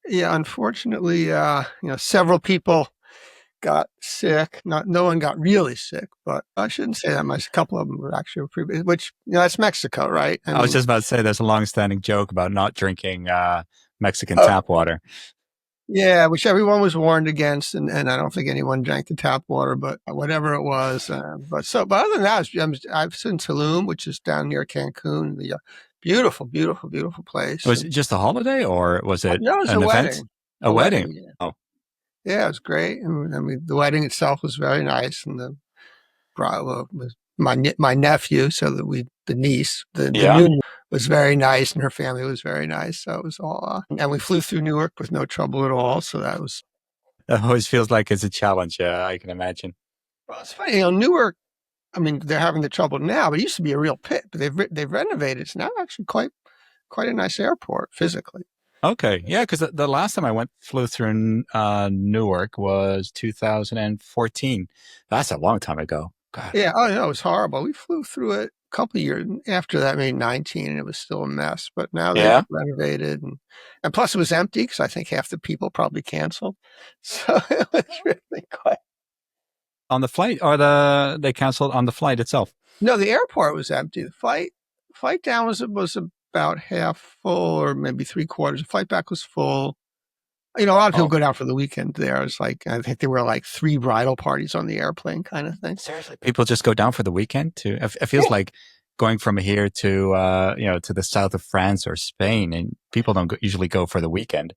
Yeah, unfortunately, several people got sick. No one got really sick, but I shouldn't say that much. A couple of them were actually pretty, which, that's Mexico, right? I I was mean, just about to say there's a long-standing joke about not drinking Mexican oh, tap water. yeah, which everyone was warned against, and I don't think anyone drank the tap water, but whatever it was. But other than that, I've been Tulum, which is down near Cancun, the beautiful, beautiful, beautiful place. Was And it just a holiday or was it no, it was a an event? wedding, A a wedding? wedding. Yeah, Oh, yeah, it was great. And I mean, the wedding itself was very nice, and the was my nephew, so that the niece, the yeah. new was very nice, and her family was very nice. So it was all, and we flew through Newark with no trouble at all. So that was, It always feels like it's a challenge. Yeah, I can imagine. well, it's funny, Newark. I mean, they're having the trouble now, but it used to be a real pit. But they've renovated. It's now actually quite a nice airport physically. Okay. Yeah, because the last time I flew through Newark was 2014. That's a long time ago. God. Yeah, oh no, it was horrible. We flew through it a couple of years after that, maybe 19, and it was still a mess. But now they've Yeah. renovated, and plus it was empty because I think half the people probably canceled. So it was really quite. On the flight or they canceled on the flight itself? No, the airport was empty. The flight down was about half full, or maybe three quarters. The flight back was full. A lot of people Oh, go down for the weekend there. It's like, I think there were like three bridal parties on the airplane kind of thing. seriously, people just go down for the weekend too. It feels Yeah. like going from here to to the south of France or Spain, and people don't usually go for the weekend.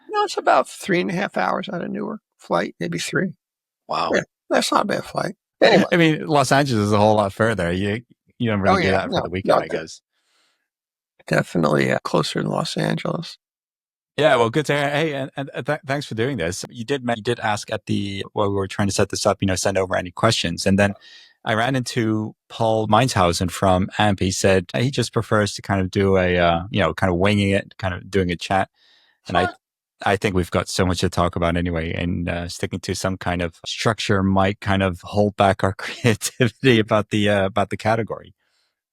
No, it's about 3.5 hours out of Newark flight, maybe three. Wow. Yeah, that's not a bad flight. Anyway. I mean, Los Angeles is a whole lot further. You don't Oh really do yeah, that for no, the weekend, no, I guess. definitely closer to Los Angeles. Yeah, well, good to hear. Hey, and thanks for doing this. You did ask at the while we were trying to set this up, send over any questions, and then I ran into Paul Meinshausen from AMP. He said he just prefers to kind of do a kind of winging it, kind of doing a chat, and Sure. I think we've got so much to talk about anyway, and sticking to some kind of structure might kind of hold back our creativity about the category.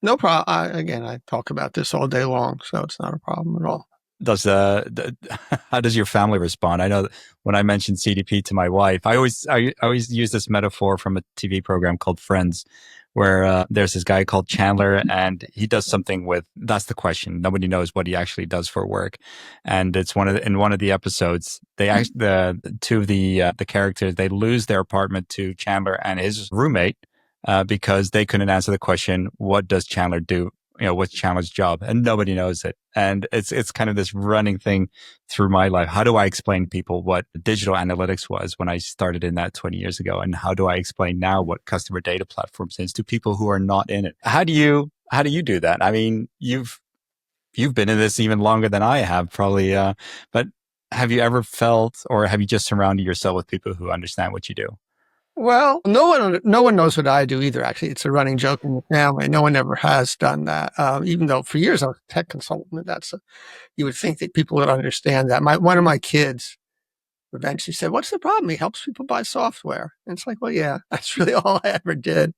No problem. Again, I talk about this all day long, so it's not a problem at all. Does how does your family respond? I know that when I mentioned CDP to my wife, I always use this metaphor from a TV program called Friends, where there's this guy called Chandler, and he does something with that's the question. Nobody knows what he actually does for work, and it's in one of the episodes they actually the two of the characters they lose their apartment to Chandler and his roommate because they couldn't answer the question, what does Chandler do? What's Chandler's job? And nobody knows it. And it's kind of this running thing through my life. How do I explain people what digital analytics was when I started in that 20 years ago? And how do I explain now what customer data platforms is to people who are not in it? How do you do that? I mean, you've been in this even longer than I have probably, but have you ever felt, or have you just surrounded yourself with people who understand what you do? Well, no one knows what I do either. Actually, it's a running joke in the family. No one ever has done that. Even though for years I was a tech consultant, you would think that people would understand that. One of my kids eventually said, "What's the problem? He helps people buy software." And it's like, well, yeah, that's really all I ever did.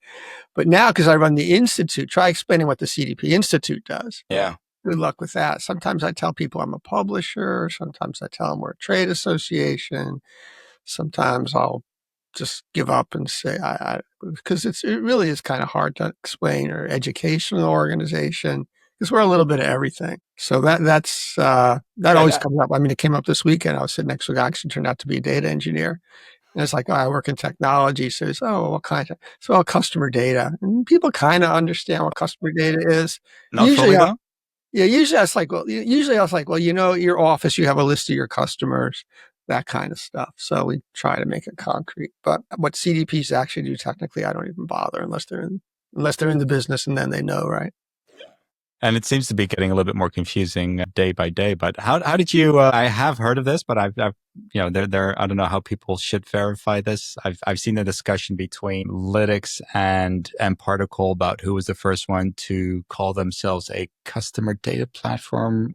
But now, because I run the institute, try explaining what the CDP Institute does. Yeah. Good luck with that. Sometimes I tell people I'm a publisher. Sometimes I tell them we're a trade association. Sometimes I'll just give up and say, because it really is kind of hard to explain, or educational organization, because we're a little bit of everything. So that always Yeah. comes up. I mean, it came up this weekend. I was sitting next to a guy who actually turned out to be a data engineer. And it's like, oh, I work in technology. So it's, oh, what kind of, so all customer data. And people kind of understand what customer data is. Not Usually, fully though? yeah, usually I was like, well, your office, you have a list of your customers, that kind of stuff. So we try to make it concrete. But what CDPs actually do technically, I don't even bother unless they're in the business, and then they know, right? And it seems to be getting a little bit more confusing day by day. But how did you? I have heard of this, but I've there. I don't know how people should verify this. I've seen a discussion between Lytics and Particle about who was the first one to call themselves a customer data platform.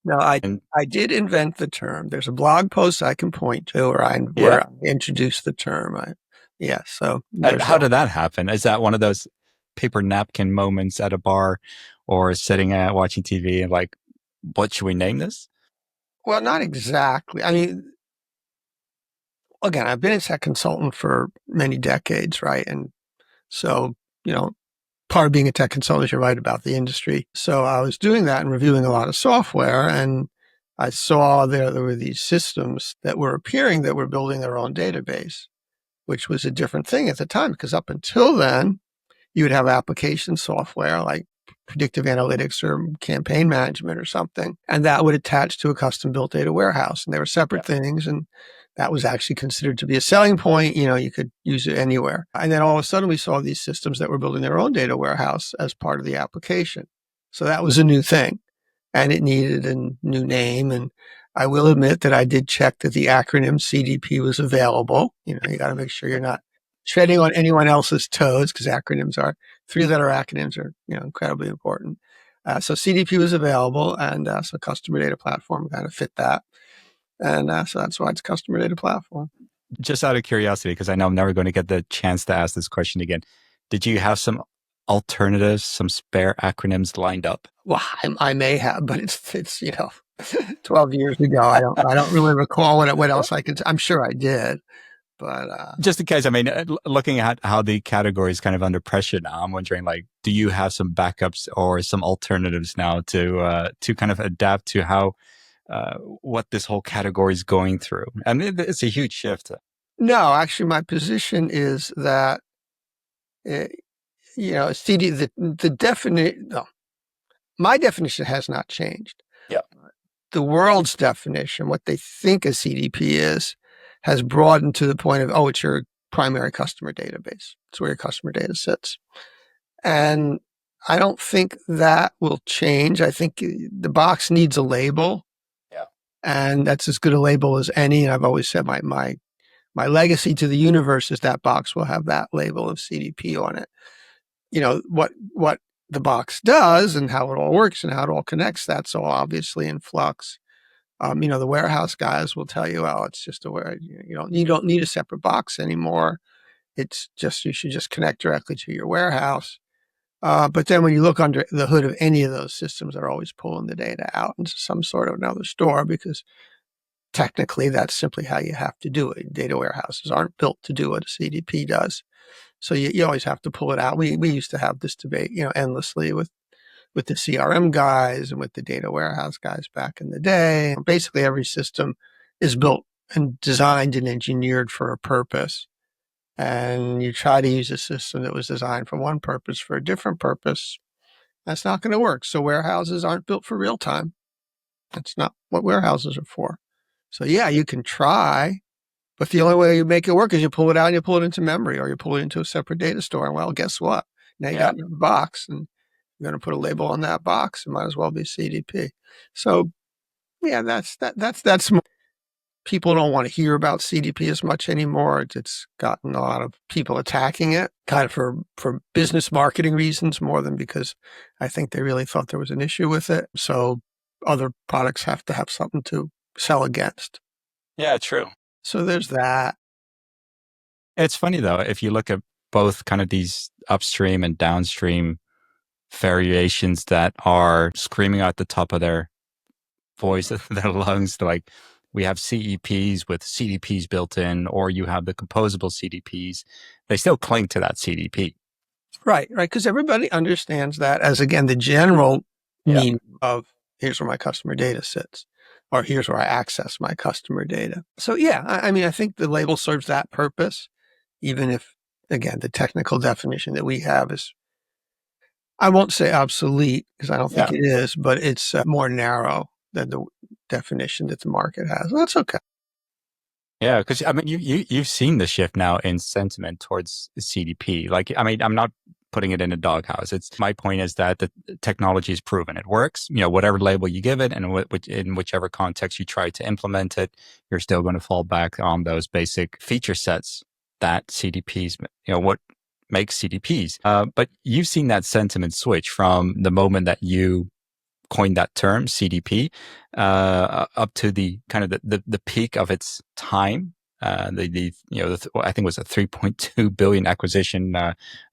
No, I And I did invent the term. There's a blog post I can point to where yeah, I introduced the term. Yeah, so there's how did that happen? Is that one of those paper napkin moments at a bar or sitting at watching TV and like, what should we name this? Well, not exactly. I mean, again, I've been a tech consultant for many decades, right? And so, you know, part of being a tech consultant is you're right about the industry. So I was doing that and reviewing a lot of software, and I saw there were these systems that were appearing that were building their own database, which was a different thing at the time because up until then, you would have application software like predictive analytics or campaign management or something, and that would attach to a custom built data warehouse. And they were separate things, and that was actually considered to be a selling point. You know, you could use it anywhere. And then all of a sudden, we saw these systems that were building their own data warehouse as part of the application. So that was a new thing, and it needed a new name. And I will admit that I did check that the acronym CDP was available. You know, you got to make sure you're not treading on anyone else's toes because acronyms are three-letter acronyms are, you know, incredibly important. So CDP was available, and so customer data platform kind of fit that. And so that's why it's customer data platform. Just out of curiosity, because I know I'm never going to get the chance to ask this question again. Did you have some alternatives, some spare acronyms lined up? Well, I may have, but it's 12 years ago. I don't really recall what else I could. I'm sure I did, but just in case. I mean, looking at how the category is kind of under pressure now, I'm wondering, like, do you have some backups or some alternatives now to kind of adapt to how what this whole category is going through? I mean, it's a huge shift. No, actually, my position is that CD the definition. No, my definition has not changed. Yeah. The world's definition, what they think a CDP is, has broadened to the point of, oh, it's your primary customer database. It's where your customer data sits. And I don't think that will change. I think the box needs a label. Yeah. And that's as good a label as any. And I've always said my legacy to the universe is that box will have that label of CDP on it. You know, what the box does and how it all works and how it all connects, that's all obviously in flux. The warehouse guys will tell you, well, it's just you don't need a separate box anymore. It's just, you should just connect directly to your warehouse. But then when you look under the hood of any of those systems, they're always pulling the data out into some sort of another store because technically that's simply how you have to do it. Data warehouses aren't built to do what a CDP does. So you always have to pull it out. We used to have this debate, endlessly with the CRM guys and with the data warehouse guys back in the day. Basically, every system is built and designed and engineered for a purpose. And you try to use a system that was designed for one purpose for a different purpose, that's not going to work. So warehouses aren't built for real time. That's not what warehouses are for. So yeah, you can try, but the only way you make it work is you pull it out and you pull it into memory or you pull it into a separate data store. And well, guess what? Now you got your box and you're going to put a label on that box. It might as well be CDP. So yeah, that's people don't want to hear about CDP as much anymore. It's gotten a lot of people attacking it kind of for business marketing reasons more than because I think they really thought there was an issue with it. So other products have to have something to sell against. Yeah, true. So there's that. It's funny though, if you look at both kind of these upstream and downstream variations that are screaming out the top of their voice, their lungs, like we have CEPs with CDPs built in, or you have the composable CDPs. They still cling to that CDP. Right. Because everybody understands that as, again, the general meaning of here's where my customer data sits, or here's where I access my customer data. So yeah, I think the label serves that purpose, even if, again, the technical definition that we have is, I won't say obsolete because I don't think it is, but it's more narrow than the definition that the market has. That's okay. Yeah, because I mean, you've seen the shift now in sentiment towards CDP. Like, I mean, I'm not putting it in a doghouse. It's my point is that the technology is proven. It works. Whatever label you give it, and in whichever context you try to implement it, you're still going to fall back on those basic feature sets that CDPs. What makes CDPs. But you've seen that sentiment switch from the moment that you coined that term CDP up to the kind of the peak of its time. I think it was a 3.2 billion acquisition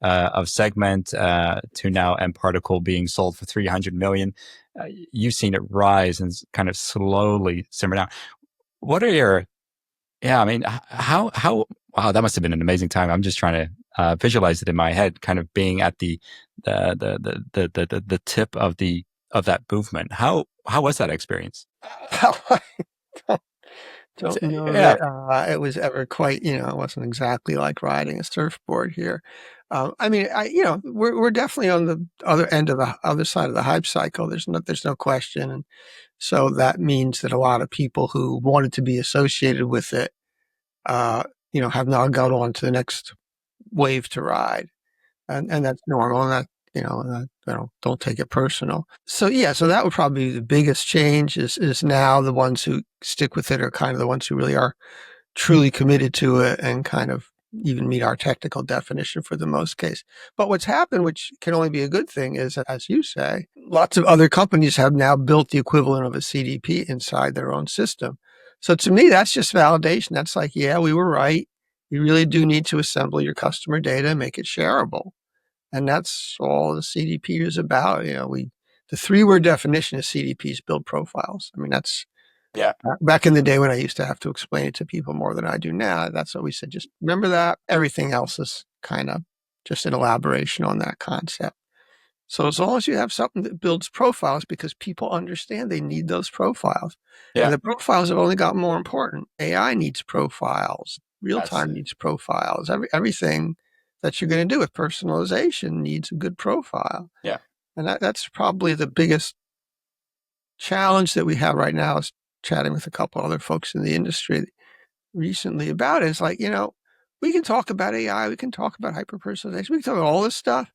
of Segment to now mParticle being sold for 300 million. you've seen it rise and kind of slowly simmer down. What are your, yeah, I mean, wow, that must have been an amazing time. I'm just trying to visualize it in my head, kind of being at the tip of that movement. How was that experience? Don't know Yeah, that it was ever quite, it wasn't exactly like riding a surfboard here. I mean, we're definitely on the other end of the other side of the hype cycle. There's no question. And so that means that a lot of people who wanted to be associated with it, uh, have now gone on to the next wave to ride. And that's normal. And that, don't take it personal. So yeah, so that would probably be the biggest change is now the ones who stick with it are kind of the ones who really are truly committed to it and kind of even meet our technical definition for the most case. But what's happened, which can only be a good thing, is, as you say, lots of other companies have now built the equivalent of a CDP inside their own system. So to me, that's just validation. That's like, yeah, we were right. You really do need to assemble your customer data and make it shareable. And that's all the CDP is about. The 3-word definition of CDPs build profiles. I mean, that's yeah, back in the day when I used to have to explain it to people more than I do now. That's what we said. Just remember that. Everything else is kind of just an elaboration on that concept. So as long as you have something that builds profiles, because people understand they need those profiles, yeah. and the profiles have only gotten more important. AI needs profiles. Real That's time needs profiles. Everything that you're going to do with personalization needs a good profile. yeah, And that's probably the biggest challenge that we have right now. Is chatting with a couple other folks in the industry recently about it. It's like, we can talk about AI, we can talk about hyper-personalization, we can talk about all this stuff,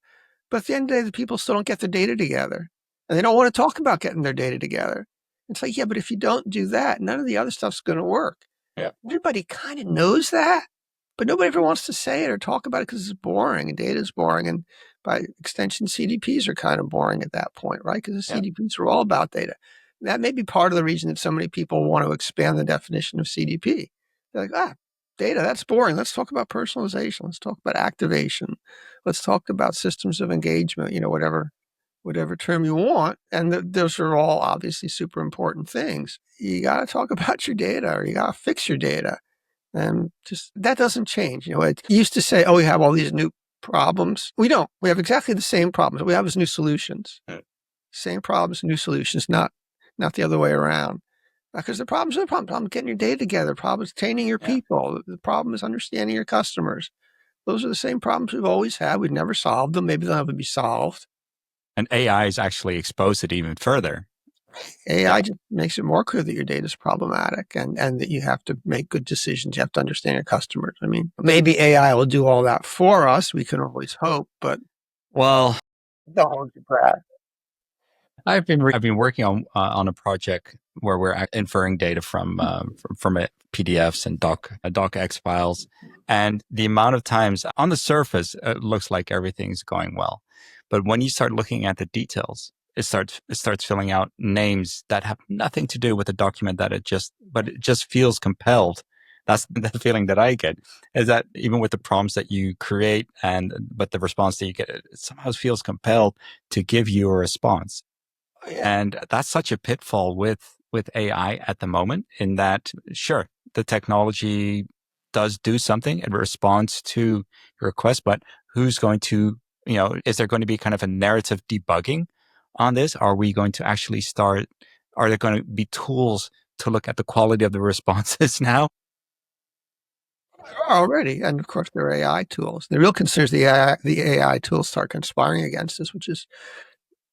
but at the end of the day, the people still don't get their data together. And they don't want to talk about getting their data together. It's like, yeah, but if you don't do that, none of the other stuff's going to work. yeah, Everybody kind of knows that, but nobody ever wants to say it or talk about it because it's boring and data is boring. And by extension, CDPs are kind of boring at that point, right? Because the yeah, CDPs are all about data. That may be part of the reason that so many people want to expand the definition of CDP. They're like, data, that's boring. Let's talk about personalization. Let's talk about activation. Let's talk about systems of engagement, whatever term you want. And those are all obviously super important things. You got to talk about your data or you got to fix your data. And just that doesn't change. It used to say, we have all these new problems. We don't. We have exactly the same problems. What we have is new solutions. Same problems, new solutions, not the other way around. Because the problems are the problem. The problem is getting your data together. The problem is training your yeah. people. The problem is understanding your customers. Those are the same problems we've always had. We've never solved them. Maybe they'll never be solved. And AI has actually exposed it even further. AI Yeah, just makes it more clear that your data is problematic and that you have to make good decisions. You have to understand your customers. I mean, maybe AI will do all that for us. We can always hope, but well, don't hold your breath. I've been working on a project where we're inferring data from PDFs and docx files, and the amount of times on the surface it looks like everything's going well, but when you start looking at the details, it starts filling out names that have nothing to do with the document but it just feels compelled. That's the feeling that I get, is that even with the prompts that you create but the response that you get, it somehow feels compelled to give you a response. Yeah. And that's such a pitfall with AI at the moment, in that, sure, the technology does do something. It responds to your request, but who's going to, is there going to be kind of a narrative debugging on this? Are we going to actually are there going to be tools to look at the quality of the responses now? There are already, and of course there are AI tools. The real concern is the AI tools start conspiring against us, which is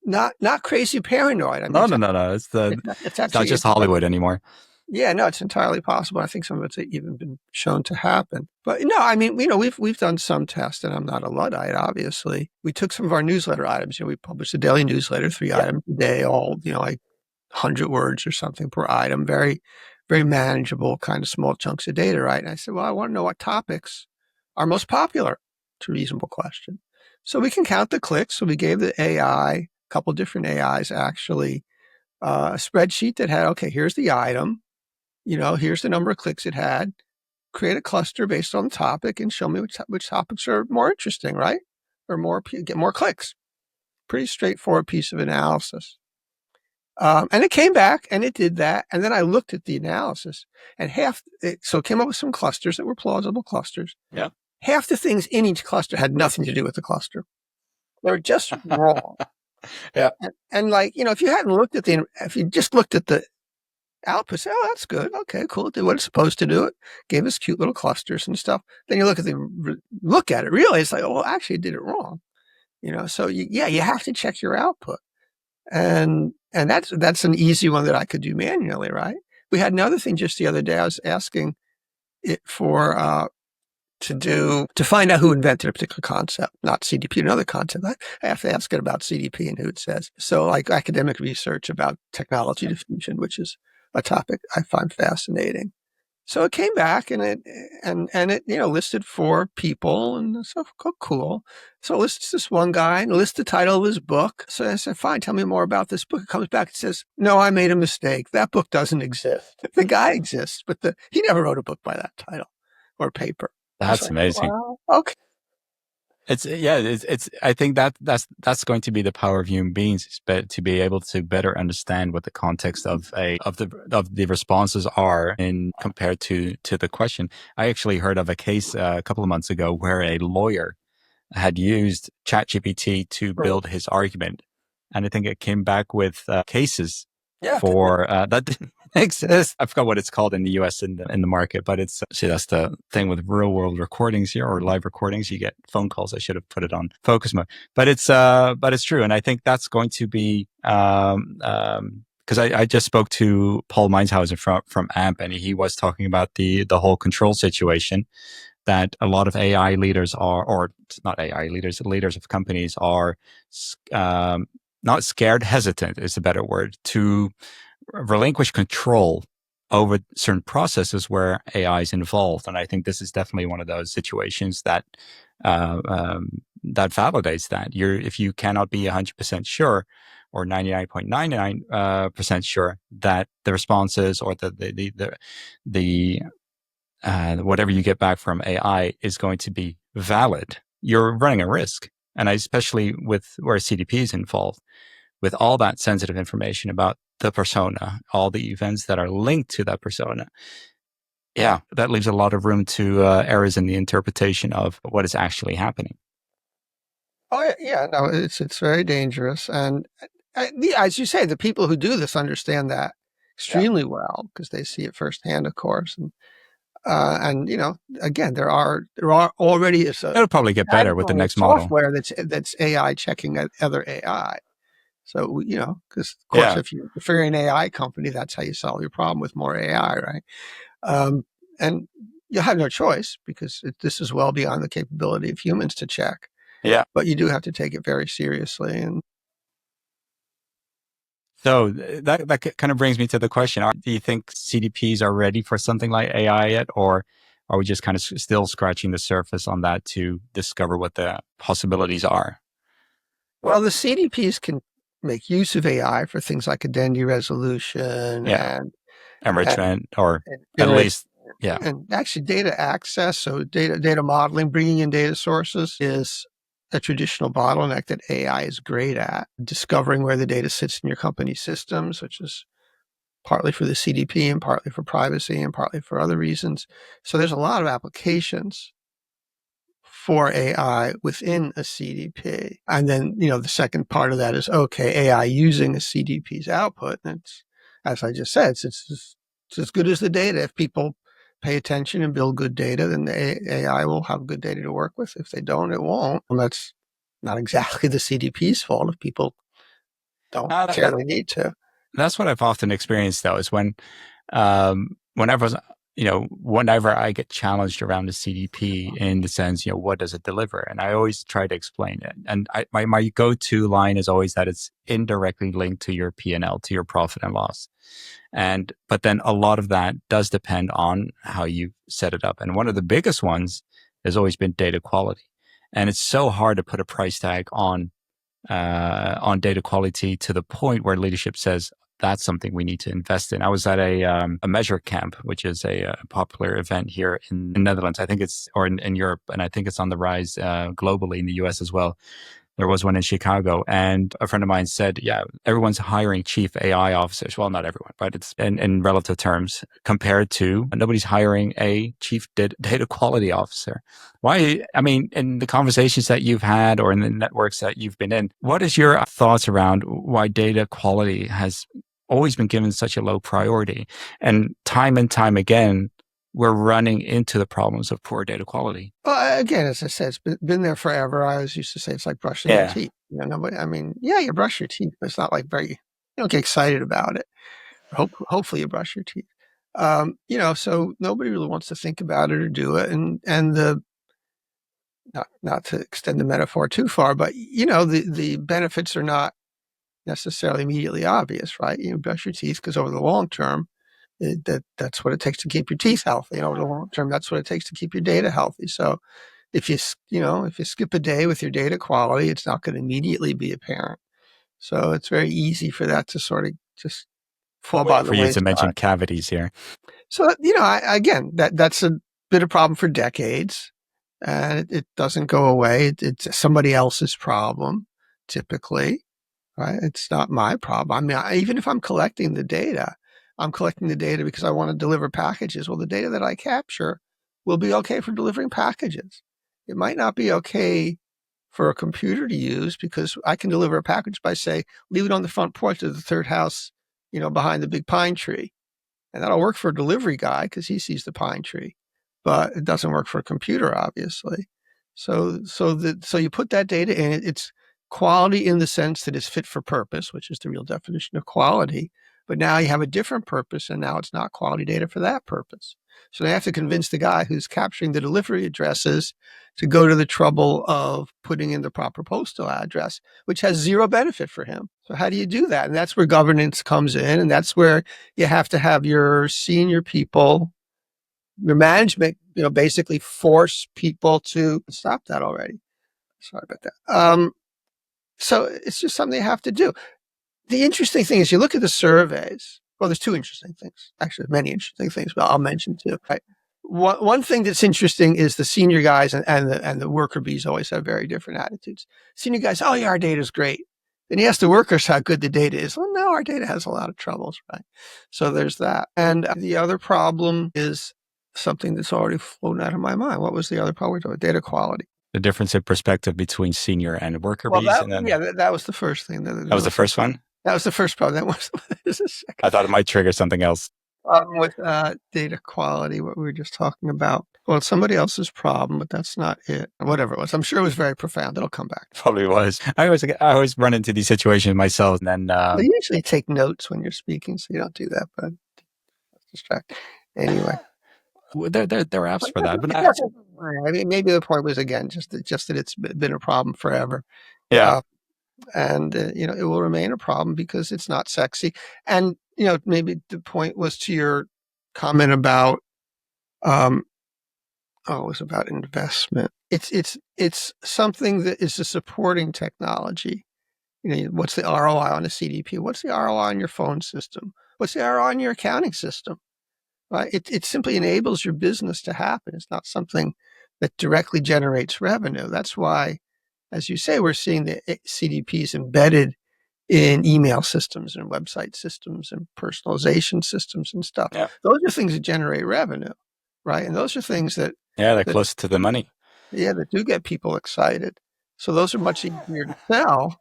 not crazy paranoid. I mean, No, no, no, no. it's It's not actually just Hollywood anymore. yeah, no, it's entirely possible. I think some of it's even been shown to happen. But no, I mean, we've done some tests, and I'm not a Luddite, obviously. We took some of our newsletter items. We published a daily newsletter, 3 Yeah. items a day, all like 100 words or something per item, very, very manageable, kind of small chunks of data, right? And I said, well, I want to know what topics are most popular. It's a reasonable question. So we can count the clicks. So we gave the AI, a couple different AIs actually, a spreadsheet that had, okay, here's the item, here's the number of clicks it had, create a cluster based on the topic and show me which topics are more interesting, right? Or get more clicks. Pretty straightforward piece of analysis. And it came back and it did that. And then I looked at the analysis and so it came up with some clusters that were plausible clusters. Yeah. Half the things in each cluster had nothing to do with the cluster. They were just wrong. Yeah. And if you just looked at the output, say, oh, that's good. Okay, cool. It did what it's supposed to do. It gave us cute little clusters and stuff. Then you look at it, really, it's like, oh, well, actually it did it wrong. So you have to check your output. And that's an easy one that I could do manually, right? We had another thing just the other day. I was asking it to find out who invented a particular concept, not CDP, another concept. I have to ask it about CDP and who it says. So like academic research about technology diffusion, which is a topic I find fascinating. So it came back and it listed 4 people and so cool. So it lists this one guy and lists the title of his book. So I said, fine, tell me more about this book. It comes back and says, no, I made a mistake. That book doesn't exist. The guy exists, but he never wrote a book by that title or paper. That's amazing. Wow, okay. I think that's going to be the power of human beings, but to be able to better understand what the context of the responses are in compared to the question. I actually heard of a case a couple of months ago where a lawyer had used ChatGPT to build his argument, and I think it came back with cases for that didn't exist. I forgot what it's called in the US in the market, but it's that's the thing with real world recordings here or live recordings. You get phone calls. I should have put it on focus mode, but it's true, and I think that's going to be because I just spoke to Paul Meinshausen from AMP, and he was talking about the whole control situation that a lot of AI leaders or not AI leaders, leaders of companies are not scared, hesitant is a better word, to relinquish control over certain processes where AI is involved. And I think this is definitely one of those situations that that validates that. If you cannot be 100% sure or 99.99% sure that the responses or the whatever you get back from AI is going to be valid, you're running a risk. And especially with where CDP is involved, with all that sensitive information about the persona, all the events that are linked to that persona. Yeah, that leaves a lot of room to errors in the interpretation of what is actually happening. Oh yeah, no, it's very dangerous. And as you say, the people who do this understand that extremely well because they see it firsthand, of course. And again, there are already it'll probably get better with the next software that's AI checking other AI. So because of course, if you're an AI company, that's how you solve your problem with more AI, right? And you have no choice because this is well beyond the capability of humans to check. Yeah, but you do have to take it very seriously. And so that kind of brings me to the question: do you think CDPs are ready for something like AI yet, or are we just kind of still scratching the surface on that to discover what the possibilities are? Well, the CDPs can make use of AI for things like identity resolution and enrichment, or at least, and actually data access. So data modeling, bringing in data sources is a traditional bottleneck that AI is great at. Discovering where the data sits in your company's systems, which is partly for the CDP and partly for privacy and partly for other reasons. So there's a lot of applications for AI within a CDP. And then, the second part of that is, okay, AI using a CDP's output. And it's, as I just said, it's as good as the data. If people pay attention and build good data, then the AI will have good data to work with. If they don't, it won't. And that's not exactly the CDP's fault if people don't care they need to. That's what I've often experienced, though, is whenever I get challenged around the CDP in the sense, what does it deliver? And I always try to explain it. And my go-to line is always that it's indirectly linked to your P&L, to your profit and loss. But then a lot of that does depend on how you set it up. And one of the biggest ones has always been data quality. And it's so hard to put a price tag on data quality to the point where leadership says, that's something we need to invest in. I was at a Measure Camp, which is a popular event here in the Netherlands. I think it's, or in Europe, and I think it's on the rise globally in the US as well. There was one in Chicago, and a friend of mine said, yeah, everyone's hiring chief AI officers. Well, not everyone, but it's in relative terms compared to nobody's hiring a chief data quality officer. Why? I mean, in the conversations that you've had or in the networks that you've been in, what is your thoughts around why data quality has always been given such a low priority? And time again, we're running into the problems of poor data quality. Well, again, as I said, it's been there forever. I always used to say it's like brushing your teeth. You know, nobody, I mean, yeah, you brush your teeth, but it's not like you don't get excited about it. Hopefully you brush your teeth. You know, so nobody really wants to think about it or do it. And the, not to extend the metaphor too far, but you know, the benefits are not necessarily immediately obvious, right? You brush your teeth because over the long term, that's what it takes to keep your teeth healthy. And over the long term, that's what it takes to keep your data healthy. So if you skip a day with your data quality, it's not going to immediately be apparent. So it's very easy for that to sort of just fall by the For you to wayside. mention cavities here. So, you know, again, that's a been a problem for decades, and it doesn't go away. It's somebody else's problem, typically, right? It's not my problem. I mean, even if I'm collecting the data, I'm collecting the data because I want to deliver packages. Well, the data that I capture will be okay for delivering packages. It might not be okay for a computer to use because I can deliver a package by say, leave it on the front porch of the third house, you know, behind the big pine tree. And that'll work for a delivery guy because he sees the pine tree, but it doesn't work for a computer, obviously. So you put that data in. It's quality in the sense that it's fit for purpose, which is the real definition of quality. But now you have a different purpose, and now it's not quality data for that purpose. So they have to convince the guy who's capturing the delivery addresses to go to the trouble of putting in the proper postal address, which has zero benefit for him. So how do you do that? And that's where governance comes in, and that's where you have to have your senior people, your management, you know, basically force people to stop that already. Sorry about that. So it's just something you have to do. The interesting thing is you look at the surveys. Well, there's two interesting things. Actually, many interesting things, but I'll mention two. Right. One thing that's interesting is the senior guys and the worker bees always have very different attitudes. Senior guys, oh yeah, our data is great. Then you ask the workers how good the data is. Well, no, our data has a lot of troubles, right? So there's that. And the other problem is something that's already flown out of my mind. What was the other problem? Data quality. The difference in perspective between senior and worker bees. That was the first thing. That was the first one? That was the first problem. That was the second. I thought it might trigger something else. With data quality, what we were just talking about. Well, it's somebody else's problem, but that's not it. Whatever it was. I'm sure it was very profound. It'll come back. Probably was. I always run into these situations myself. And then well, you usually take notes when you're speaking, so you don't do that, but that's distracting. Anyway. There are apps for that. But I mean, maybe the point was, again, just that it's been a problem forever. Yeah. And, you know, it will remain a problem because it's not sexy. And, you know, maybe the point was to your comment about, it was about investment. It's something that is a supporting technology. You know, what's the ROI on a CDP? What's the ROI on your phone system? What's the ROI on your accounting system? Right? It simply enables your business to happen. It's not something that directly generates revenue. That's why, as you say, we're seeing the CDPs embedded in email systems and website systems and personalization systems and stuff. Yeah. Those are things that generate revenue, right? And those are things that they're close to the money. Yeah, that do get people excited. So those are much easier to sell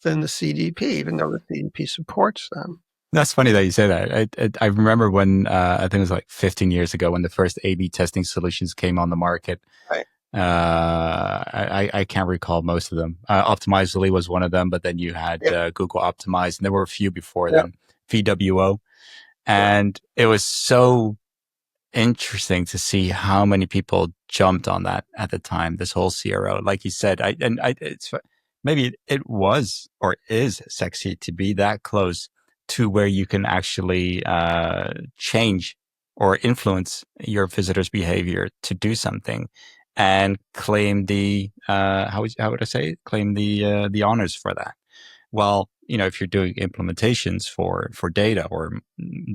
than the CDP, even though the CDP supports them. That's funny that you say that. I remember when, I think it was like 15 years ago when the first A/B testing solutions came on the market. Right. I can't recall most of them. Optimizely was one of them, but then you had Google Optimize, and there were a few before them, VWO. And it was so interesting to see how many people jumped on that at the time, this whole CRO. Like you said, maybe it was or is sexy to be that close to where you can actually change or influence your visitors' behavior to do something and claim the how would I say it? Claim the honors for that. Well, you know, if you're doing implementations for data or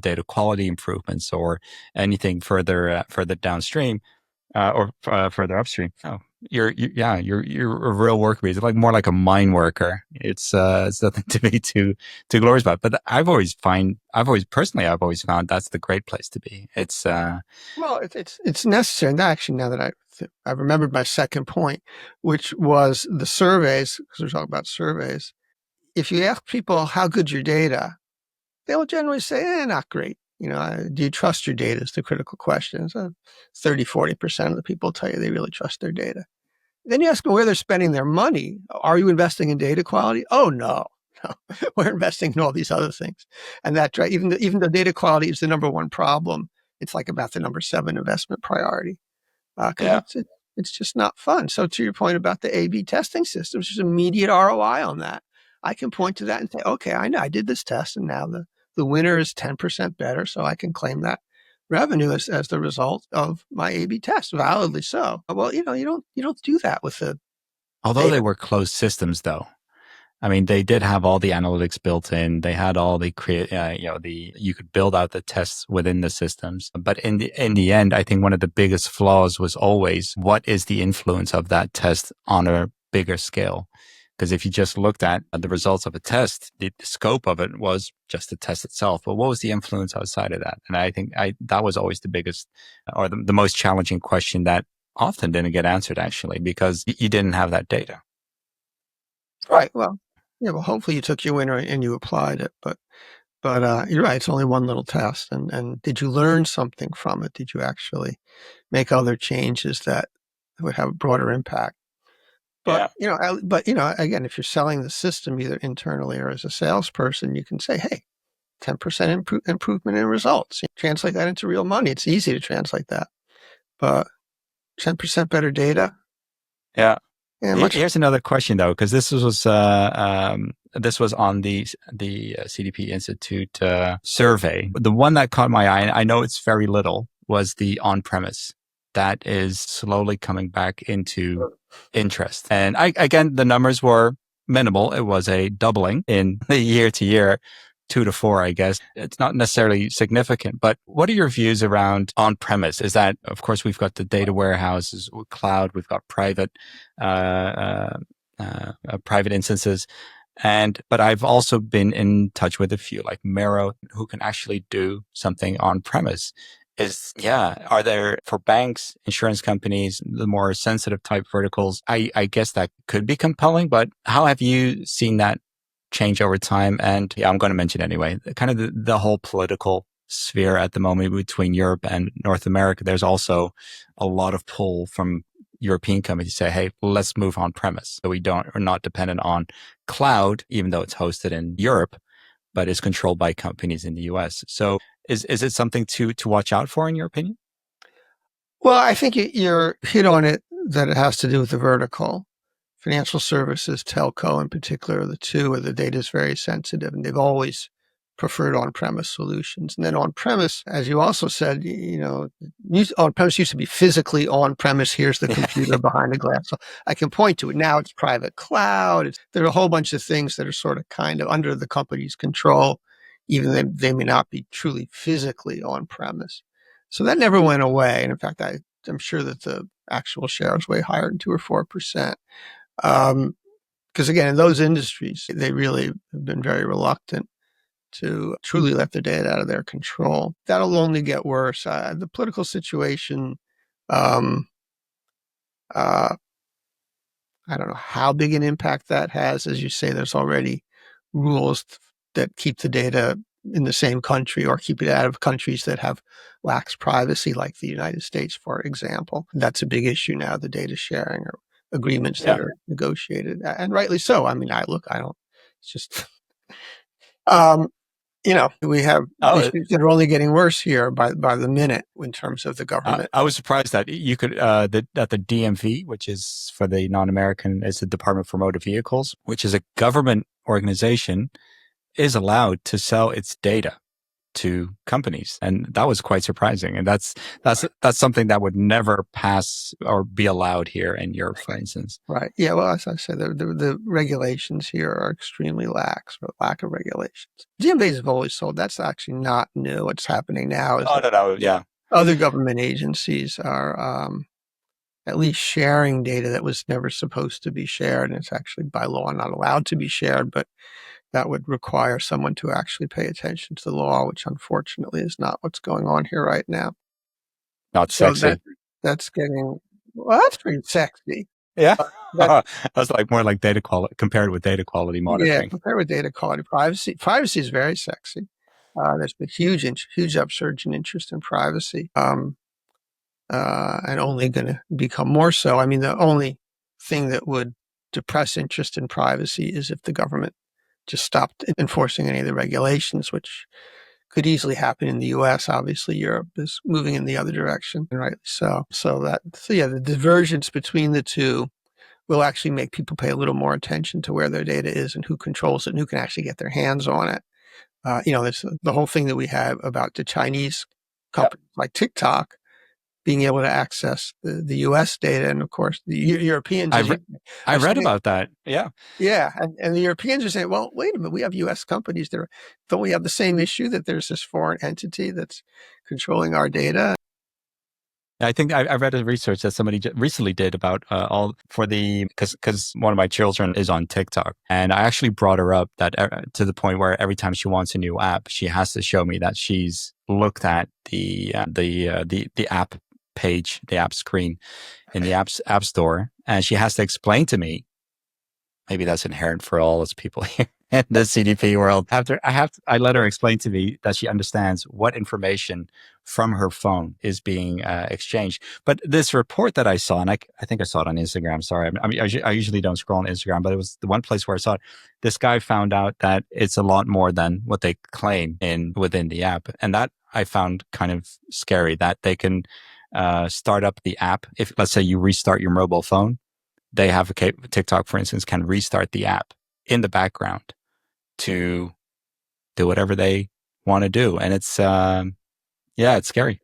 data quality improvements or anything further downstream or further upstream, you're a real worker bee. It's like more like a mine worker. It's nothing to be too glorious about. But I've always found that's the great place to be. Well, it's necessary. And actually, now that I remembered my second point, which was the surveys, because we're talking about surveys. If you ask people how good's your data, they will generally say, not great. Do you trust your data is the critical question. So 30-40% of the people tell you they really trust their data. Then you ask them where they're spending their money. Are you investing in data quality? Oh, no. No, we're investing in all these other things. And that's right. Even though data quality is the number one problem, it's like about the number 7 investment priority because Yeah. it's just not fun. So to your point about the A/B testing systems, there's immediate ROI on that. I can point to that and say, okay, I know I did this test, and now the winner is 10% better, so I can claim that revenue as the result of my A/B test, validly so. Well, you don't do that with the Although they data. were closed systems, though. I mean, they did have all the analytics built in. They had all the you could build out the tests within the systems. But in the end, I think one of the biggest flaws was always what is the influence of that test on a bigger scale? Because if you just looked at the results of a test, the scope of it was just the test itself. But what was the influence outside of that? And I think that was always the biggest or the most challenging question that often didn't get answered actually, because you didn't have that data. Right. Well, yeah. Well, hopefully you took your winner and you applied it, but you're right. It's only one little test, and did you learn something from it? Did you actually make other changes that would have a broader impact? But Yeah. again, if you're selling the system either internally or as a salesperson, you can say, "Hey, 10% improvement in results." You translate that into real money. It's easy to translate that, but 10% better data, Yeah. and much. Here's another question though, because this was on the CDP Institute survey. The one that caught my eye, and I know it's very little, was the on-premise. That is slowly coming back into interest. And again, the numbers were minimal. It was a doubling in the year to year, 2 to 4, I guess. It's not necessarily significant, but what are your views around on-premise? Is that, of course, we've got the data warehouses, cloud, we've got private instances. But I've also been in touch with a few like Mero who can actually do something on premise. Are there for banks, insurance companies, the more sensitive type verticals? I guess that could be compelling, but how have you seen that change over time? And yeah, I'm going to mention anyway, kind of the whole political sphere at the moment between Europe and North America. There's also a lot of pull from European companies say, hey, let's move on premise. So are not dependent on cloud, even though it's hosted in Europe, but is controlled by companies in the US. So is it something to watch out for in your opinion? Well, I think you're hit on it that it has to do with the vertical. Financial services, telco in particular, are the two where the data is very sensitive, and they've always preferred on-premise solutions. And then on-premise, as you also said, on-premise used to be physically on-premise. Here's the computer behind the glass. So I can point to it. Now it's private cloud. There are a whole bunch of things that are sort of kind of under the company's control, even though they may not be truly physically on-premise. So that never went away. And in fact, I'm sure that the actual share is way higher than 2 or 4%. Because again, in those industries, they really have been very reluctant to truly let the data out of their control. That'll only get worse. The political situation, um, uh, I don't know how big an impact that has. As you say, there's already rules that keep the data in the same country or keep it out of countries that have lax privacy, like the United States, for example. That's a big issue now, the data sharing or agreements that are negotiated, and rightly so. I mean, it's just, we have issues that are only getting worse here by the minute in terms of the government. I was surprised that you could that the DMV, which is for the non-American, is the Department for Motor Vehicles, which is a government organization, is allowed to sell its data to companies, and that was quite surprising. And that's something that would never pass or be allowed here in Europe, for instance. Right. Yeah. Well, as I said, the regulations here are extremely lax, or lack of regulations. DMVs have always sold. That's actually not new. What's happening now is Oh no, no, yeah, other government agencies are at least sharing data that was never supposed to be shared. And it's actually by law not allowed to be shared, but that would require someone to actually pay attention to the law, which unfortunately is not what's going on here right now. Not So sexy. that's getting, well, that's pretty sexy. Yeah. That That's like more like data quality compared with data quality Yeah, monitoring. compared with data quality, privacy is very sexy. There's been huge upsurge in interest in privacy, and only going to become more so. I mean, the only thing that would depress interest in privacy is if the government just stopped enforcing any of the regulations, which could easily happen in the U.S. Obviously, Europe is moving in the other direction, right? So yeah, the divergence between the two will actually make people pay a little more attention to where their data is and who controls it and who can actually get their hands on it. There's the whole thing that we have about the Chinese Yep. companies like TikTok being able to access the U.S. data, and of course the Europeans. I Are read saying, about that. Yeah. yeah, and the Europeans are saying, well, wait a minute, we have U.S. companies there. Don't we have the same issue that there's this foreign entity that's controlling our data? I think I read a research that somebody recently did about all for the because one of my children is on TikTok, and I actually brought her up that to the point where every time she wants a new app, she has to show me that she's looked at the app page, the app screen in the app store, and she has to explain to me. Maybe that's inherent for all those people here in the CDP world. I let her explain to me that she understands what information from her phone is being exchanged. But this report that I saw, and I think I saw it on Instagram. Sorry, I usually don't scroll on Instagram, but it was the one place where I saw it. This guy found out that it's a lot more than what they claim within the app, and that I found kind of scary. That they can start up the app if, let's say, you restart your mobile phone. They have TikTok, for instance, can restart the app in the background to do whatever they want to do. And it's, it's scary.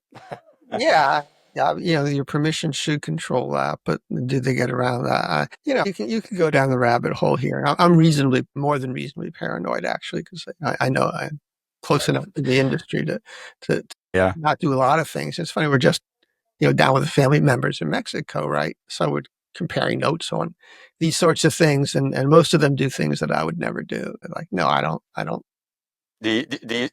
Yeah. Yeah, your permission should control that, but do they get around that? You can go down the rabbit hole here. I'm more than reasonably paranoid, actually, because I know I'm close enough to the industry to Yeah. not do a lot of things. It's funny, we're just down with the family members in Mexico, right? So we're comparing notes on these sorts of things, and most of them do things that I would never do. They're like, no, I don't. Do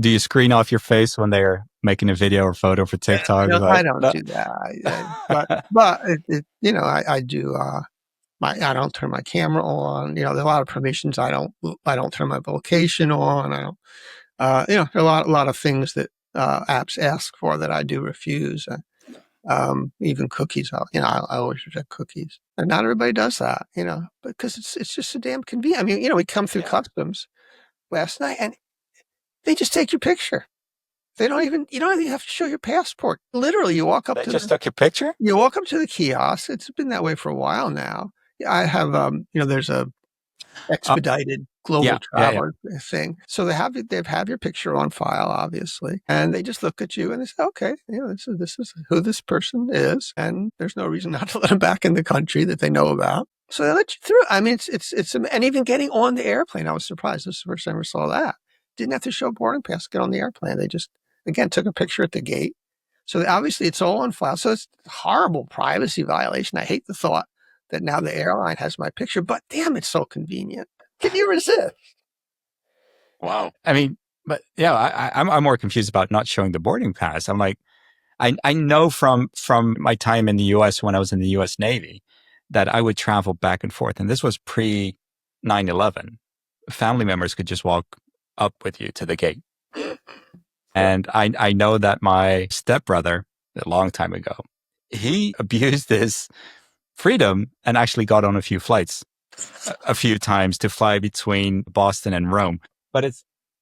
you screen off your face when they're making a video or photo for TikTok? I Like, don't no. do that. But I do. I don't turn my camera on. There's a lot of permissions. I don't turn my location on. I don't. There are a lot of things that apps ask for that I do refuse. Even cookies. I always reject cookies, and not everybody does that. Because it's just so damn convenient. I mean, we come through customs last night, and they just take your picture. You don't even have to show your passport. Literally, you walk up They just took your picture? you walk up to the kiosk. It's been that way for a while now. I have, there's a expedited global Yeah. traveler thing. So they have your picture on file, obviously, and they just look at you and they say, okay, this is who this person is, and there's no reason not to let them back in the country that they know about. So they let you through. I mean, and even getting on the airplane, I was surprised. This is the first time I ever saw that. Didn't have to show boarding pass to get on the airplane. They just, again, took a picture at the gate. So obviously it's all on file. So it's a horrible privacy violation. I hate the thought that now the airline has my picture, but damn, it's so convenient. Can you resist? Wow. I mean, but yeah, I'm more confused about not showing the boarding pass. I'm like, I know from my time in the US when I was in the US Navy that I would travel back and forth. And this was pre 9/11. Family members could just walk up with you to the gate. And I know that my stepbrother, a long time ago, he abused his freedom and actually got on a few flights a few times to fly between Boston and Rome. But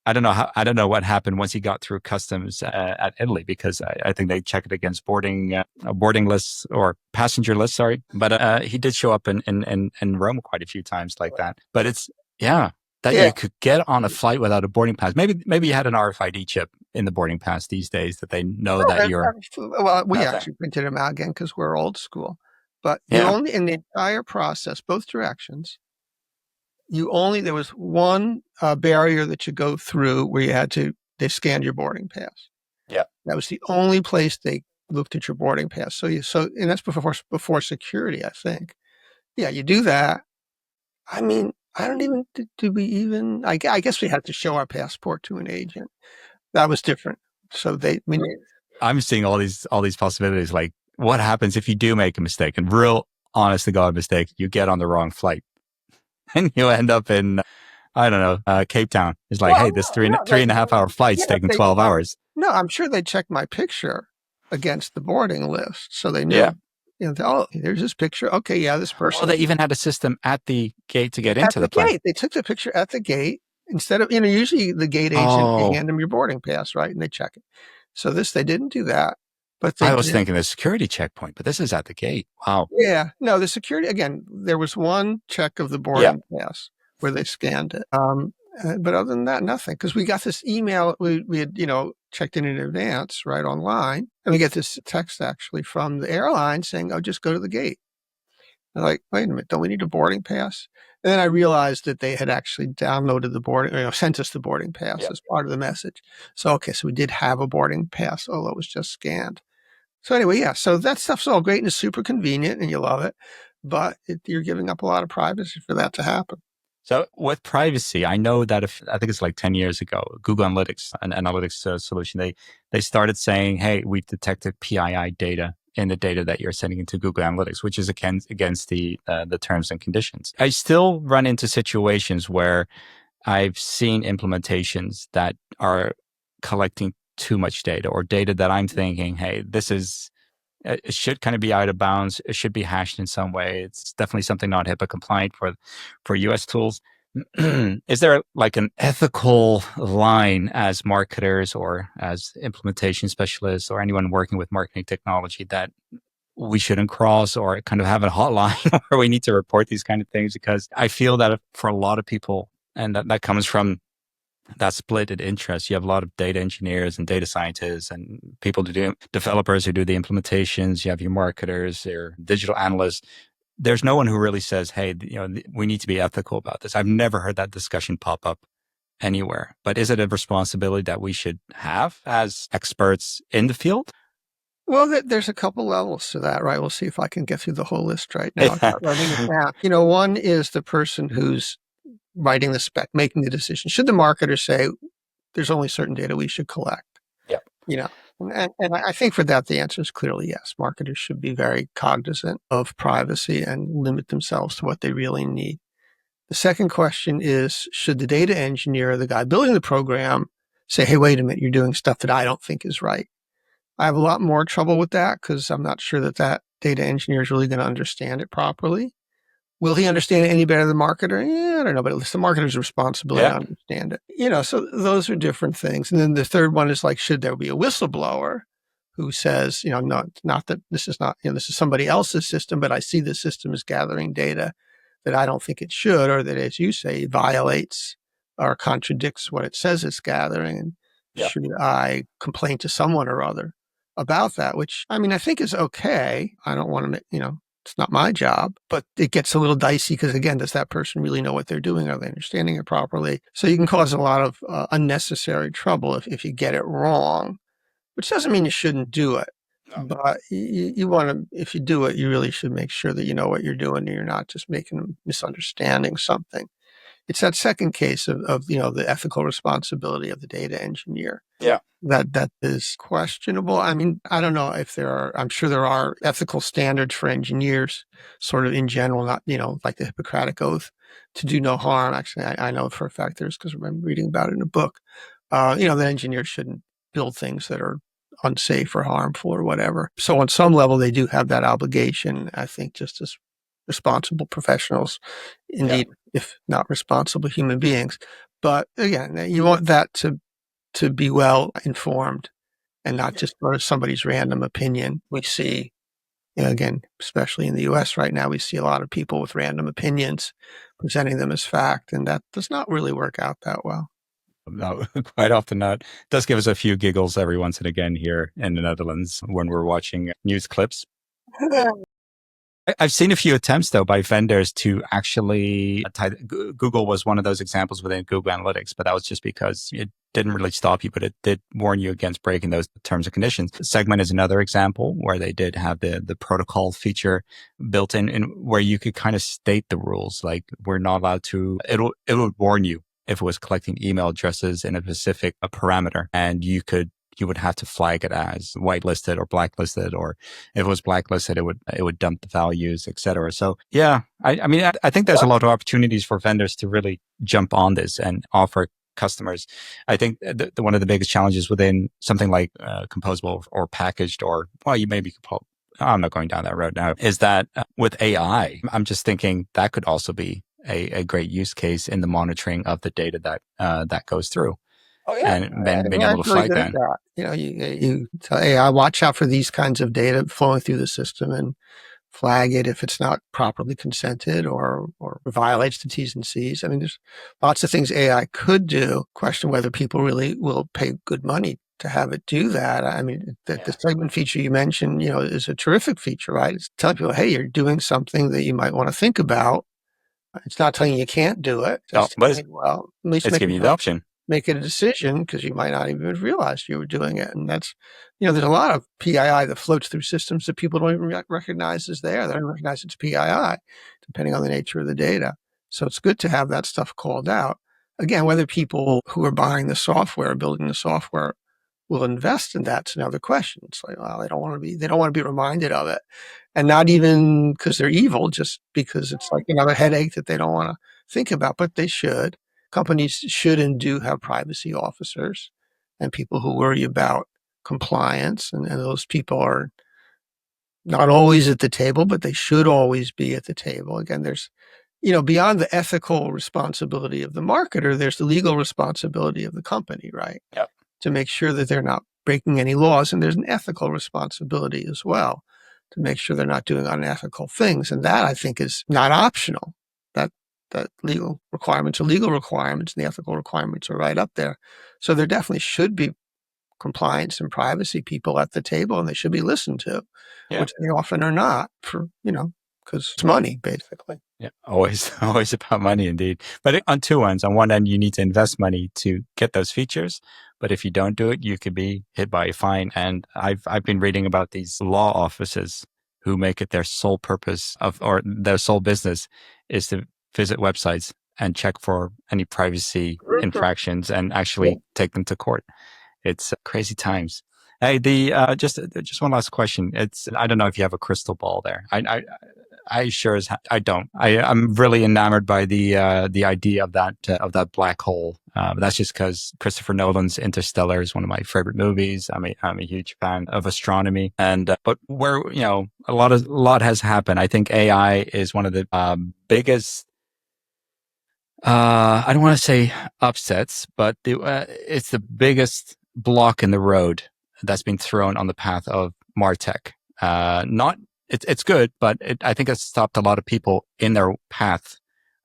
I don't know what happened once he got through customs at Italy, because I think they check it against boarding lists or passenger lists. Sorry, but he did show up in Rome quite a few times like that. But that you could get on a flight without a boarding pass. Maybe you had an RFID chip in the boarding pass these days that they know that you're. Well, we actually printed them out again because we're old school. But only in the entire process, both directions, there was one barrier that you go through where they scanned your boarding pass. Yeah. That was the only place they looked at your boarding pass. And that's before security, I think. Yeah, you do that. I mean, I don't even, do we even, I guess we had to show our passport to an agent. That was different. So I'm seeing all these possibilities. Like, what happens if you do make a mistake, and real honest to God mistake, you get on the wrong flight and you end up in, I don't know, Cape Town. It's like, well, hey, this no, three and a half hour flight's yeah, taking 12 hours. no, I'm sure they checked my picture against the boarding list. So they Yeah. knew, oh, there's this picture. Okay. Yeah, this Oh, person they even had a system at the gate to get at into the the plane. gate. They took the picture at the gate instead of, usually the gate agent, you hand them your boarding pass, right? And they check it. So they didn't do that, but they I was did. thinking the security checkpoint, but this is at the gate. Wow. Yeah. No, the security, again, there was one check of the boarding pass where they scanned it. But other than that, nothing. Because we got this email, we had, checked in advance, right, online. And we get this text actually from the airline saying, oh, just go to the gate. I'm like, wait a minute, don't we need a boarding pass? And then I realized that they had actually downloaded the boarding, sent us the boarding pass as part of the message. So, okay, so we did have a boarding pass, although it was just scanned. So anyway, yeah, so that stuff's all great and it's super convenient and you love it, but you're giving up a lot of privacy for that to happen. So with privacy, I know that I think it's like 10 years ago, Google Analytics, an analytics solution, they started saying, hey, we've detected PII data in the data that you're sending into Google Analytics, which is against the terms and conditions. I still run into situations where I've seen implementations that are collecting too much data, or data that I'm thinking, hey, it should kind of be out of bounds. It should be hashed in some way. It's definitely something not HIPAA compliant for US tools. Is there like an ethical line as marketers or as implementation specialists or anyone working with marketing technology that we shouldn't cross, or kind of have a hotline where we need to report these kind of things? Because I feel that for a lot of people, and that comes from that splitted interest. You have a lot of data engineers and data scientists and developers who do the implementations. You have your marketers, your digital analysts. There's no one who really says, hey, we need to be ethical about this. I've never heard that discussion pop up anywhere. But is it a responsibility that we should have as experts in the field? Well, there's a couple levels to that, right? We'll see if I can get through the whole list right now. Writing it down. One is the person who's writing the spec, making the decision. Should the marketer say there's only certain data we should collect? Yeah. And I think for that, the answer is clearly yes. Marketers should be very cognizant of privacy and limit themselves to what they really need. The second question is, should the data engineer or the guy building the program say, hey, wait a minute, you're doing stuff that I don't think is right? I have a lot more trouble with that because I'm not sure that data engineer is really going to understand it properly. Will he understand it any better than the marketer? Yeah, I don't know, but it's the marketer's responsibility to understand it. So those are different things. And then the third one is like, should there be a whistleblower who says, no, not that this is not, this is somebody else's system, but I see the system is gathering data that I don't think it should, or that, as you say, violates or contradicts what it says it's gathering. And should I complain to someone or other about that? Which, I mean, I think is okay. I don't want to, it's not my job, but it gets a little dicey because, again, does that person really know what they're doing? Are they understanding it properly? So you can cause a lot of unnecessary trouble if you get it wrong, which doesn't mean you shouldn't do it. No. But you want to, if you do it, you really should make sure that you know what you're doing and you're not just misunderstanding something. It's that second case of the ethical responsibility of the data engineer. Yeah. That is questionable. I mean, I don't know if I'm sure there are ethical standards for engineers sort of in general, not, like the Hippocratic Oath to do no harm. Actually, I know for a fact there's, because I'm reading about it in a book, that engineers shouldn't build things that are unsafe or harmful or whatever. So on some level, they do have that obligation, I think, just as responsible professionals, indeed, if not responsible human beings. But again, you want that to be well informed and not just sort of somebody's random opinion. We see, again, especially in the US right now, we see a lot of people with random opinions presenting them as fact, and that does not really work out that well. No, quite often not. It does give us a few giggles every once and again here in the Netherlands when we're watching news clips. I've seen a few attempts though by vendors to actually Google was one of those examples within Google Analytics, but that was just because it didn't really stop you, but it did warn you against breaking those terms and conditions. Segment is another example where they did have the protocol feature built in where you could kind of state the rules. Like we're not allowed to, it would warn you if it was collecting email addresses in a specific parameter, and you would have to flag it as whitelisted or blacklisted, or if it was blacklisted, it would dump the values, et cetera. So yeah, I mean, I think there's a lot of opportunities for vendors to really jump on this and offer customers. I think one of the biggest challenges within something like composable or packaged, or well, you maybe I'm not going down that road now, is that with AI, I'm just thinking that could also be a great use case in the monitoring of the data that goes through. Oh yeah, And then being AI able is to really flag good at that. that. You tell AI, watch out for these kinds of data flowing through the system and flag it if it's not properly consented or violates the T's and C's. I mean, there's lots of things AI could do. Question whether people really will pay good money to have it do that. I mean, the segment feature you mentioned, is a terrific feature, right? It's telling people, hey, you're doing something that you might want to think about. It's not telling you can't do it. Oh, Just but saying, well, at least it's giving you the option. make it a decision because you might not even have realized you were doing it. And that's, there's a lot of PII that floats through systems that people don't even recognize is there. They don't recognize it's PII, depending on the nature of the data. So it's good to have that stuff called out. Again, whether people who are buying the software, building the software, will invest in that's another question. It's like, well, they don't want to be reminded of it. And not even because they're evil, just because it's like another headache that they don't want to think about, but they should. Companies should and do have privacy officers and people who worry about compliance. And those people are not always at the table, but they should always be at the table. Again, there's, beyond the ethical responsibility of the marketer, there's the legal responsibility of the company, right? Yep. To make sure that they're not breaking any laws. And there's an ethical responsibility as well to make sure they're not doing unethical things. And that, I think, is not optional. That legal requirements are legal requirements and the ethical requirements are right up there. So there definitely should be compliance and privacy people at the table, and they should be listened to, which they often are not because it's money, basically. Yeah, always, always about money, indeed. But on two ends. On one end, you need to invest money to get those features, but if you don't do it, you could be hit by a fine. And I've been reading about these law offices who make it their sole purpose or their sole business is to visit websites and check for any privacy infractions and actually take them to court. It's crazy times. Hey, just one last question. I don't know if you have a crystal ball there. I sure as I don't. I'm really enamored by the idea of that black hole. That's just because Christopher Nolan's Interstellar is one of my favorite movies. I'm a huge fan of astronomy, and but where a lot has happened. I think AI is one of the biggest. I don't want to say upsets, but it's the biggest block in the road that's been thrown on the path of Martech. Not it's good, but I think it's stopped a lot of people in their path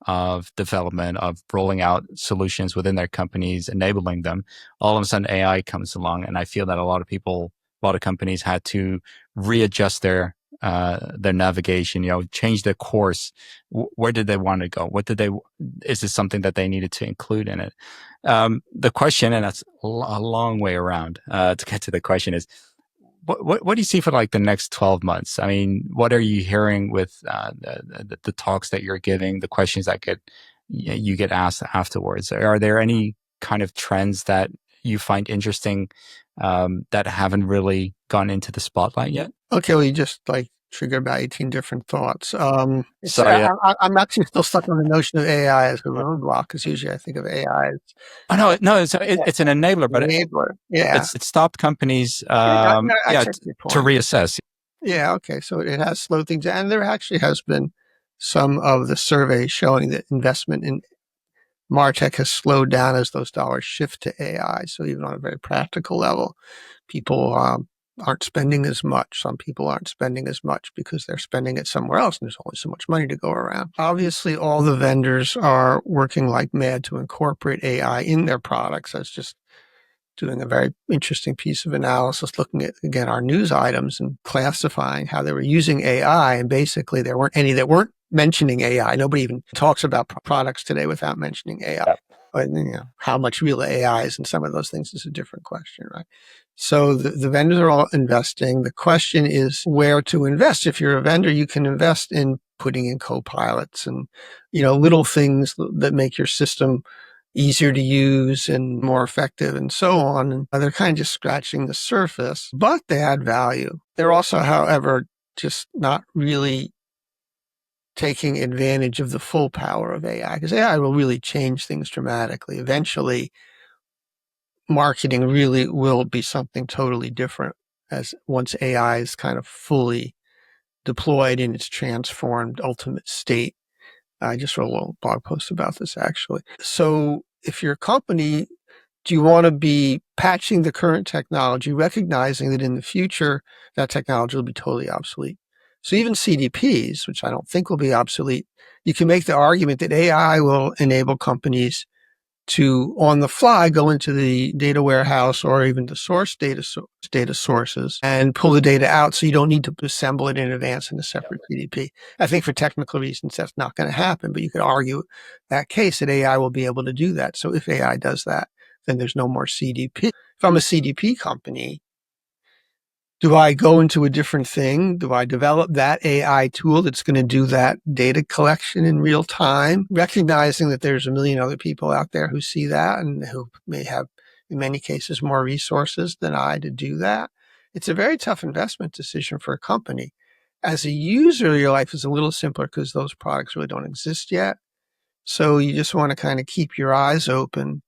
of development, of rolling out solutions within their companies, enabling them. All of a sudden, AI comes along, and I feel that a lot of companies had to readjust their navigation, change their course. Where did they want to go? Is this something that they needed to include in it? The question, and that's a long way around to get to the question, is what do you see for like the next 12 months? I mean, what are you hearing with the talks that you're giving, the questions that you get asked afterwards? Are there any kind of trends that you find interesting that haven't really gone into the spotlight yet? Okay, well, you just triggered about 18 different thoughts. Sorry. I'm actually still stuck on the notion of AI as a roadblock because usually I think of AI as no, it's an enabler, but enabler. It stopped companies I take your to point. reassess. Yeah, okay. So it has slowed things down. And there actually has been some of the surveys showing that investment in Martech has slowed down as those dollars shift to AI. So even on a very practical level, people aren't spending as much. Some people aren't spending as much because they're spending it somewhere else and there's only so much money to go around. Obviously, all the vendors are working like mad to incorporate AI in their products. That's just doing a very interesting piece of analysis, looking at, again, our news items and classifying how they were using AI. And basically, there weren't any that weren't mentioning AI. Nobody even talks about products today without mentioning AI. Yep. But, how much real AI is in some of those things is a different question, right? So the vendors are all investing. The question is where to invest. If you're a vendor, you can invest in putting in co-pilots and, little things that make your system easier to use and more effective and so on. And they're kind of just scratching the surface, but they add value. They're also, however, just not really taking advantage of the full power of AI, because AI will really change things dramatically. Eventually, marketing really will be something totally different as once AI is kind of fully deployed in its transformed ultimate state. I just wrote a little blog post about this, actually. So if you're a company, do you want to be patching the current technology, recognizing that in the future, that technology will be totally obsolete? So even CDPs, which I don't think will be obsolete, you can make the argument that AI will enable companies to, on the fly, go into the data warehouse or even the source data sources and pull the data out, so you don't need to assemble it in advance in a separate CDP. I think for technical reasons, that's not going to happen, but you could argue that case that AI will be able to do that. So if AI does that, then there's no more CDP. If I'm a CDP company, do I go into a different thing? Do I develop that AI tool that's going to do that data collection in real time, recognizing that there's a million other people out there who see that and who may have, in many cases, more resources than I to do that? It's a very tough investment decision for a company. As a user, your life is a little simpler because those products really don't exist yet. So you just want to kind of keep your eyes open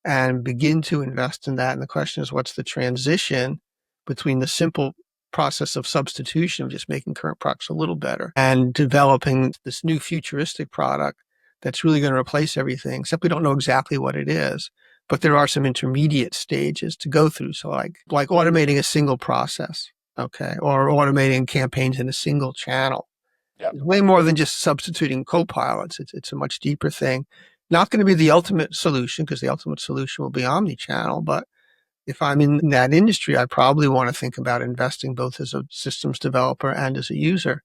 and begin to invest in that. And the question is, what's the transition between the simple process of substitution of just making current products a little better and developing this new futuristic product that's really going to replace everything, except we don't know exactly what it is, but there are some intermediate stages to go through. So like automating a single process, okay, or automating campaigns in a single channel. Yep. It's way more than just substituting co-pilots. It's a much deeper thing. Not going to be the ultimate solution, because the ultimate solution will be omni-channel. But if I'm in that industry, I probably want to think about investing both as a systems developer and as a user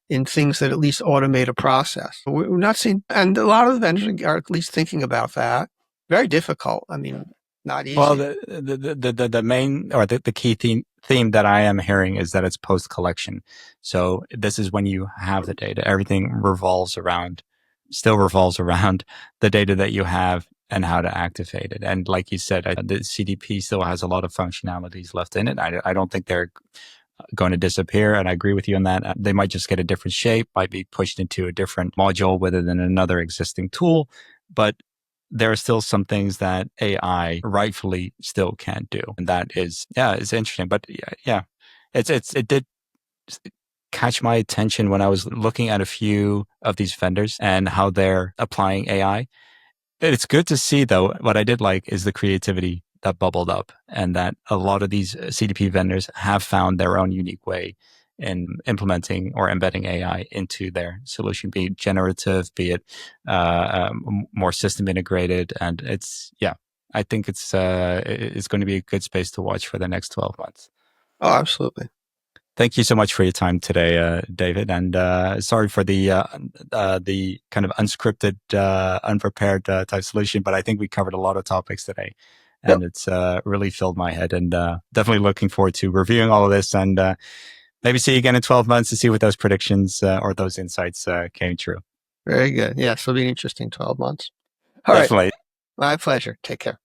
in things that at least automate a process. We're not seeing, and a lot of the vendors are at least thinking about that. Very difficult. I mean, not easy. Well, the main or the key theme that I am hearing is that it's post collection. So this is when you have the data. Everything still revolves around the data that you have and how to activate it. And like you said, the CDP still has a lot of functionalities left in it. I don't think they're going to disappear. And I agree with you on that. They might just get a different shape, might be pushed into a different module within another existing tool. But there are still some things that AI rightfully still can't do. And that is, it's interesting. But yeah, it did catch my attention when I was looking at a few of these vendors and how they're applying AI. It's good to see, though. What I did like is the creativity that bubbled up, and that a lot of these CDP vendors have found their own unique way in implementing or embedding AI into their solution, be it generative, be it more system integrated. And I think it's going to be a good space to watch for the next 12 months. Oh, absolutely. Thank you so much for your time today, David. And sorry for the kind of unscripted, unprepared type solution, but I think we covered a lot of topics today, and It's really filled my head. And definitely looking forward to reviewing all of this and maybe see you again in 12 months to see what those predictions or those insights came true. Very good. Yeah, it'll be an interesting 12 months. All definitely. Right. My pleasure. Take care.